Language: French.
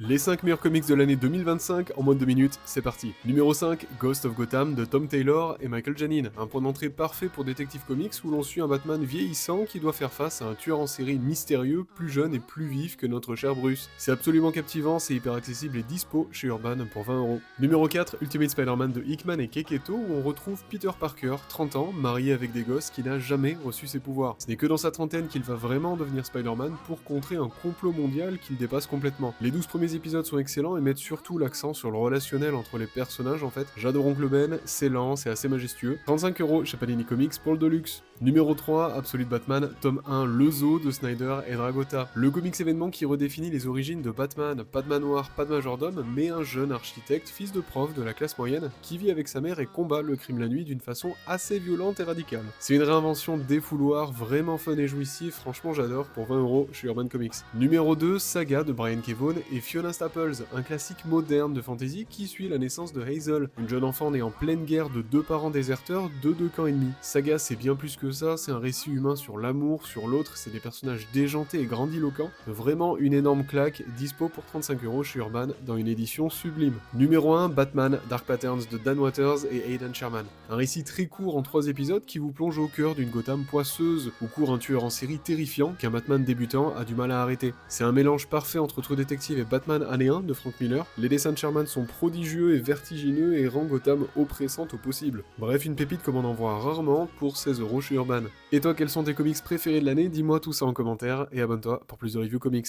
Les 5 meilleurs comics de l'année 2025 en moins de 2 minutes, c'est parti. Numéro 5, Ghost of Gotham de Tom Taylor et Michael Janin. Un point d'entrée parfait pour Detective Comics où l'on suit un Batman vieillissant qui doit faire face à un tueur en série mystérieux, plus jeune et plus vif que notre cher Bruce. C'est absolument captivant, c'est hyper accessible et dispo chez Urban pour 20€. Numéro 4, Ultimate Spider-Man de Hickman et Keketo où on retrouve Peter Parker, 30 ans, marié avec des gosses qui n'a jamais reçu ses pouvoirs. Ce n'est que dans sa trentaine qu'il va vraiment devenir Spider-Man pour contrer un complot mondial qu'il dépasse complètement. Les 12 premiers épisodes sont excellents et mettent surtout l'accent sur le relationnel entre les personnages en fait. J'adore Oncle Ben, c'est lent, c'est assez majestueux. 35€ chez Panini Comics pour le Deluxe. Numéro 3, Absolute Batman, tome 1, Le Zoo de Snyder et Dragota. Le comics événement qui redéfinit les origines de Batman, pas de manoir, pas de majordome, mais un jeune architecte, fils de prof de la classe moyenne, qui vit avec sa mère et combat le crime la nuit d'une façon assez violente et radicale. C'est une réinvention défouloir, vraiment fun et jouissif, franchement j'adore, pour 20€ chez Urban Comics. Numéro 2, Saga de Brian K. Vaughan et Fiona Staples, un classique moderne de fantasy qui suit la naissance de Hazel, une jeune enfant née en pleine guerre de deux parents déserteurs de deux camps ennemis. Saga c'est bien plus que ça, c'est un récit humain sur l'amour, sur l'autre, c'est des personnages déjantés et grandiloquents, vraiment une énorme claque, dispo pour 35€ chez Urban dans une édition sublime. Numéro 1, Batman, Dark Patterns de Dan Watters et Aidan Sherman. Un récit très court en 3 épisodes qui vous plonge au cœur d'une Gotham poisseuse, où court un tueur en série terrifiant qu'un Batman débutant a du mal à arrêter. C'est un mélange parfait entre True Detective et Batman année 1 de Frank Miller. Les dessins de Sherman sont prodigieux et vertigineux et rend Gotham oppressante au possible. Bref, une pépite comme on en voit rarement pour 16€ chez Urban. Et toi, quels sont tes comics préférés de l'année? Dis-moi tout ça en commentaire et abonne-toi pour plus de reviews comics.